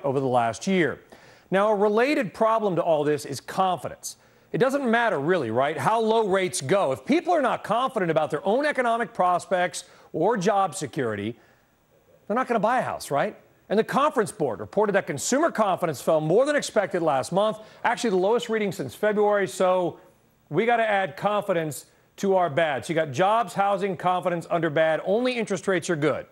over the last year. Now, a related problem to all this is confidence. It doesn't matter really, right, how low rates go. If people are not confident about their own economic prospects or job security, they're not going to buy a house, right? And the Conference Board reported that consumer confidence fell more than expected last month, actually the lowest reading since February. So we got to add confidence to our bad. So you got jobs, housing, confidence under bad. Only interest rates are good.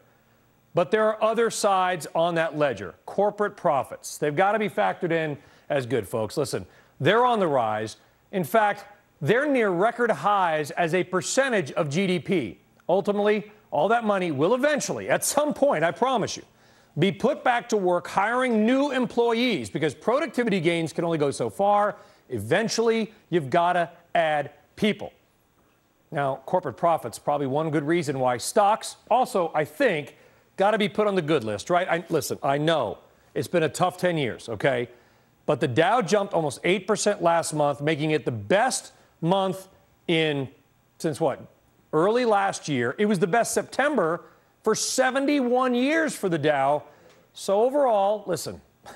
But there are other sides on that ledger. Corporate profits. They've got to be factored in as good, folks. Listen, they're on the rise. In fact, they're near record highs as a percentage of GDP. Ultimately, all that money will eventually, at some point, I promise you, be put back to work hiring new employees because productivity gains can only go so far. Eventually, you've got to add people. Now, corporate profits, probably one good reason why stocks also, I think, got to be put on the good list, right? Listen, I know it's been a tough 10 years, okay? But the Dow jumped almost 8% last month, making it the best month since what? Early last year. It was the best September for 71 years for the Dow. So overall, listen, I'm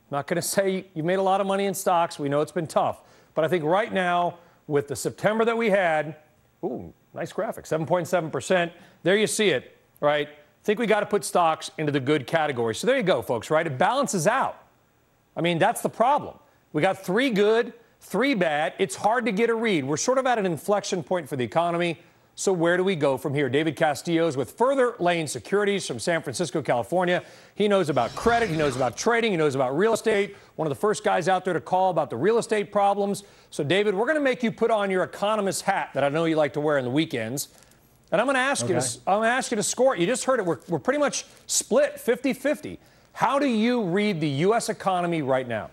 not going to say you made a lot of money in stocks. We know it's been tough. But I think right now, with the September that we had, ooh, nice graphic, 7.7%. There you see it, right? I think we got to put stocks into the good category. So there you go, folks, right? It balances out. I mean, that's the problem. We got 3 good, 3 bad. It's hard to get a read. We're sort of at an inflection point for the economy. So where do we go from here? David Castillo is with further Lane Securities from San Francisco, California. He knows about credit. He knows about trading. He knows about real estate. One of the first guys out there to call about the real estate problems. So, David, we're going to make you put on your economist hat that I know you like to wear on the weekends. And I'm going to ask you to score it. You just heard it. We're pretty much split 50-50. How do you read the U.S. economy right now?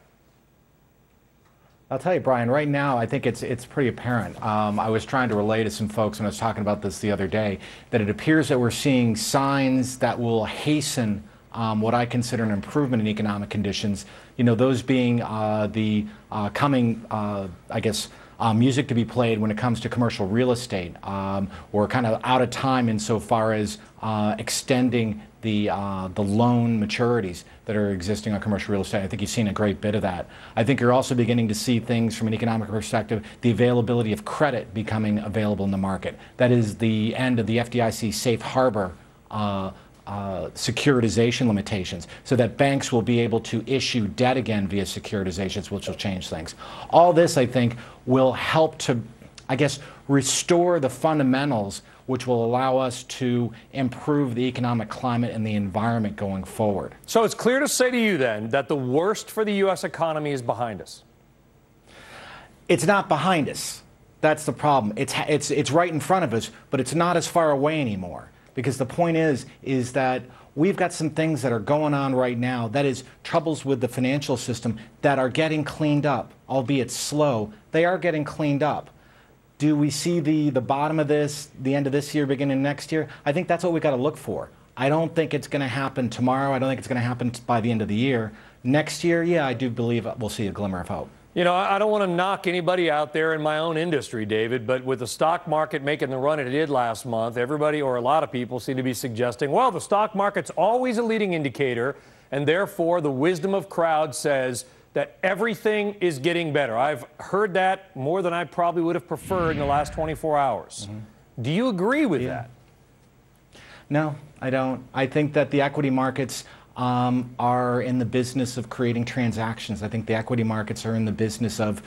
I'll tell you, Brian, right now I think it's pretty apparent. I was trying to relay to some folks when I was talking about this the other day that it appears that we're seeing signs that will hasten what I consider an improvement in economic conditions. You know, those being the coming, I guess, music to be played when it comes to commercial real estate. We're kind of out of time insofar as extending the loan maturities that are existing on commercial real estate. I think you've seen a great bit of that. I think you're also beginning to see things from an economic perspective, the availability of credit becoming available in the market. That is the end of the FDIC safe harbor securitization limitations, so that banks will be able to issue debt again via securitizations, which will change things. All this, I think, will help to, I guess, restore the fundamentals which will allow us to improve the economic climate and the environment going forward. So it's clear to say to you then that the worst for the U.S. economy is behind us. It's not behind us. That's the problem. It's right in front of us, but it's not as far away anymore. Because the point is that we've got some things that are going on right now, that is troubles with the financial system, that are getting cleaned up, albeit slow. They are getting cleaned up. Do we see the bottom of this, the end of this year, beginning next year? I think that's what we've got to look for. I don't think it's going to happen tomorrow. I don't think it's going to happen by the end of the year. Next year, yeah, I do believe we'll see a glimmer of hope. You know, I don't want to knock anybody out there in my own industry, David, but with the stock market making the run it did last month, everybody or a lot of people seem to be suggesting, well, the stock market's always a leading indicator, and therefore the wisdom of crowd says that everything is getting better. I've heard that more than I probably would have preferred in the last 24 hours. Mm-hmm. Do you agree with that? No, I don't. I think that the equity markets are in the business of creating transactions. I think the equity markets are in the business of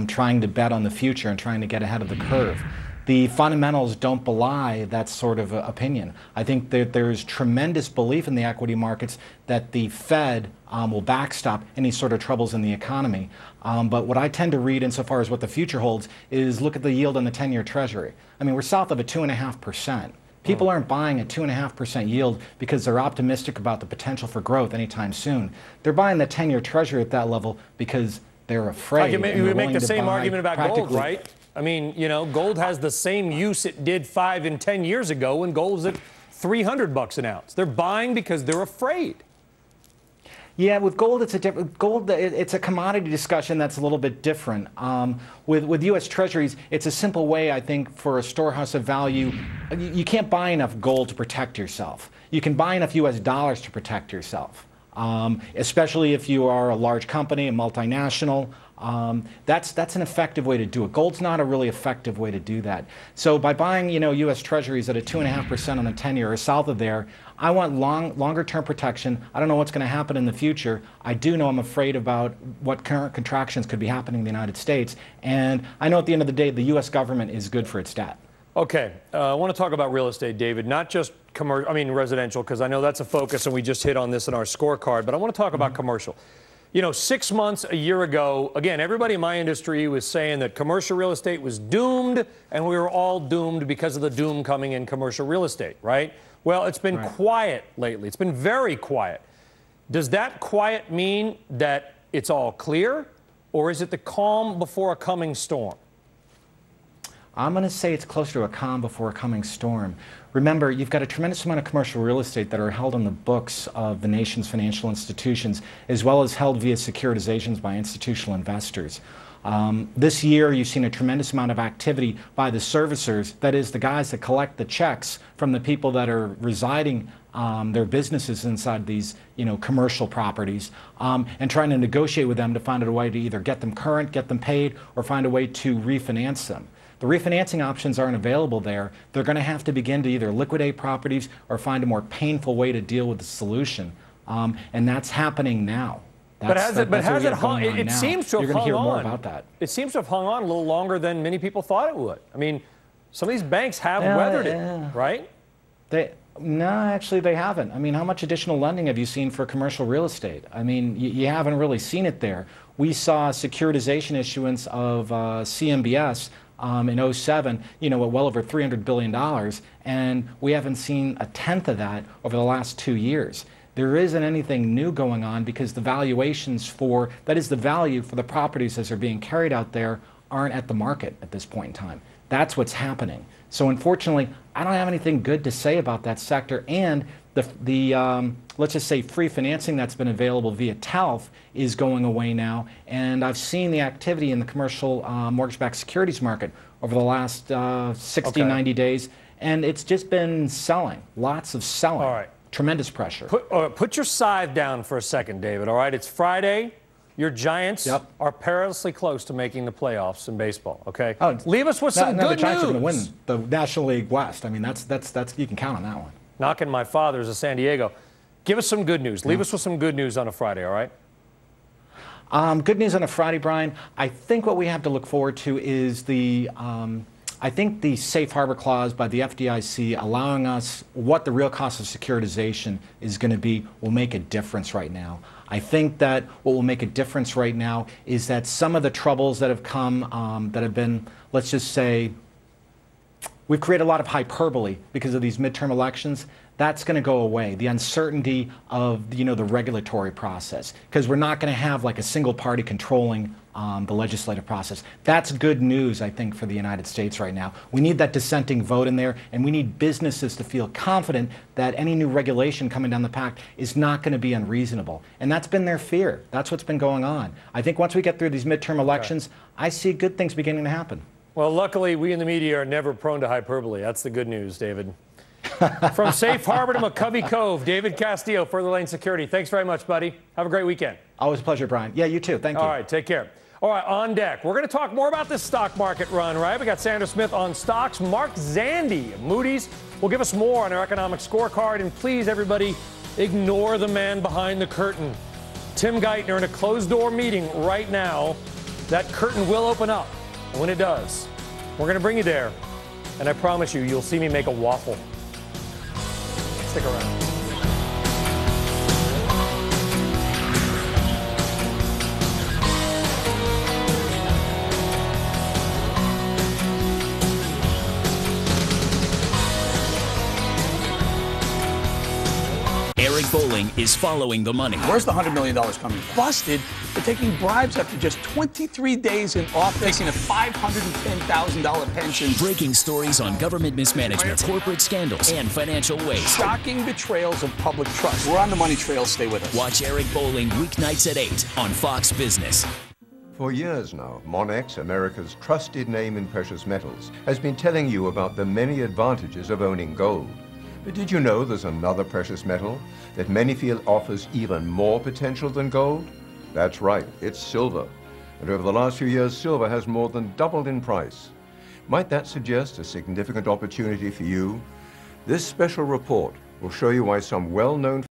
trying to bet on the future and trying to get ahead of the curve. The fundamentals don't belie that sort of opinion. I think that there's tremendous belief in the equity markets that the Fed will backstop any sort of troubles in the economy. But what I tend to read insofar as what the future holds is look at the yield on the 10-year Treasury. I mean, we're south of a 2.5%. People aren't buying a 2.5% yield because they're optimistic about the potential for growth anytime soon. They're buying the 10-year Treasury at that level because they're afraid. You would make the same argument about gold, right? I mean, you know, gold has the same use it did 5 and 10 years ago when gold was at $300 an ounce. They're buying because they're afraid. Yeah, with gold, it's a different it's a commodity discussion that's a little bit different. With U.S. Treasuries, it's a simple way, I think, for a storehouse of value. You can't buy enough gold to protect yourself. You can buy enough U.S. dollars to protect yourself. especially if you are a large company, a multinational. That's an effective way to do it. Gold's not a really effective way to do that. So by buying, U.S. Treasuries at a 2.5% on the 10-year or south of there, I want longer-term protection. I don't know what's going to happen in the future. I do know I'm afraid about what current contractions could be happening in the United States. And I know at the end of the day, the U.S. government is good for its debt. Okay, I want to talk about real estate, David, not just residential, because I know that's a focus, and we just hit on this in our scorecard, but I want to talk about commercial. 6 months, a year ago, again, everybody in my industry was saying that commercial real estate was doomed, and we were all doomed because of the doom coming in commercial real estate, right? Well, it's been quiet lately. It's been very quiet. Does that quiet mean that it's all clear, or is it the calm before a coming storm? I'm going to say it's closer to a calm before a coming storm. Remember, you've got a tremendous amount of commercial real estate that are held on the books of the nation's financial institutions, as well as held via securitizations by institutional investors. This year, you've seen a tremendous amount of activity by the servicers, that is, the guys that collect the checks from the people that are residing their businesses inside these, commercial properties, and trying to negotiate with them to find a way to either get them current, get them paid, or find a way to refinance them. The refinancing options aren't available there. They're going to have to begin to either liquidate properties or find a more painful way to deal with the solution, and that's happening now. But has it hung? It seems to have hung on. You're going to hear more about that. It seems to have hung on a little longer than many people thought it would. I mean, some of these banks have weathered it, right? No, actually, they haven't. I mean, how much additional lending have you seen for commercial real estate? I mean, you haven't really seen it there. We saw securitization issuance of CMBS in 07, at well over $300 billion, and we haven't seen a tenth of that over the last 2 years. There isn't anything new going on because the valuations that is the value for the properties as they're being carried out there, aren't at the market at this point in time. That's what's happening. So unfortunately, I don't have anything good to say about that sector, and the let's just say free financing that's been available via TALF is going away now, and I've seen the activity in the commercial mortgage-backed securities market over the last 60, 90 days, and it's just been selling, lots of selling. All right. Tremendous pressure. Put your scythe down for a second, David, all right? It's Friday. Your Giants are perilously close to making the playoffs in baseball, okay? Oh, leave us with some good news. The Giants are going to win the National League West. I mean, that's you can count on that one. Knocking my father's of San Diego. Give us some good news. Leave us with some good news on a Friday, all right? Good news on a Friday, Brian. I think what we have to look forward to is I think the safe harbor clause by the FDIC allowing us what the real cost of securitization is going to be will make a difference right now. I think that what will make a difference right now is that some of the troubles that have come, that have been, let's just say, we've created a lot of hyperbole because of these midterm elections. That's going to go away. The uncertainty of the regulatory process, because we're not going to have like a single party controlling the legislative process. That's good news, I think, for the United States right now. We need that dissenting vote in there, and we need businesses to feel confident that any new regulation coming down the path is not going to be unreasonable. And that's been their fear. That's what's been going on. I think once we get through these midterm elections, I see good things beginning to happen. Well, luckily, we in the media are never prone to hyperbole. That's the good news, David. From Safe Harbor to McCovey Cove, David Castillo for Lane Security. Thanks very much, buddy. Have a great weekend. Always a pleasure, Brian. Yeah, you too. Thank you. All right, take care. All right, on deck, we're going to talk more about this stock market run, right? We got Sandra Smith on stocks. Mark Zandi of Moody's will give us more on our economic scorecard. And please, everybody, ignore the man behind the curtain. Tim Geithner in a closed-door meeting right now. That curtain will open up. And when it does, we're going to bring you there. And I promise you, you'll see me make a waffle. Stick around. Eric Bowling is following the money. Where's the $100 million coming from? Busted for taking bribes after just 23 days in office, taking a $510,000 pension. Breaking stories on government mismanagement, corporate scandals, and financial waste. Shocking betrayals of public trust. We're on the money trail. Stay with us. Watch Eric Bowling weeknights at 8 on Fox Business. For years now, Monex, America's trusted name in precious metals, has been telling you about the many advantages of owning gold. But did you know there's another precious metal that many feel offers even more potential than gold? That's right, it's silver. And over the last few years, silver has more than doubled in price. Might that suggest a significant opportunity for you? This special report will show you why some well-known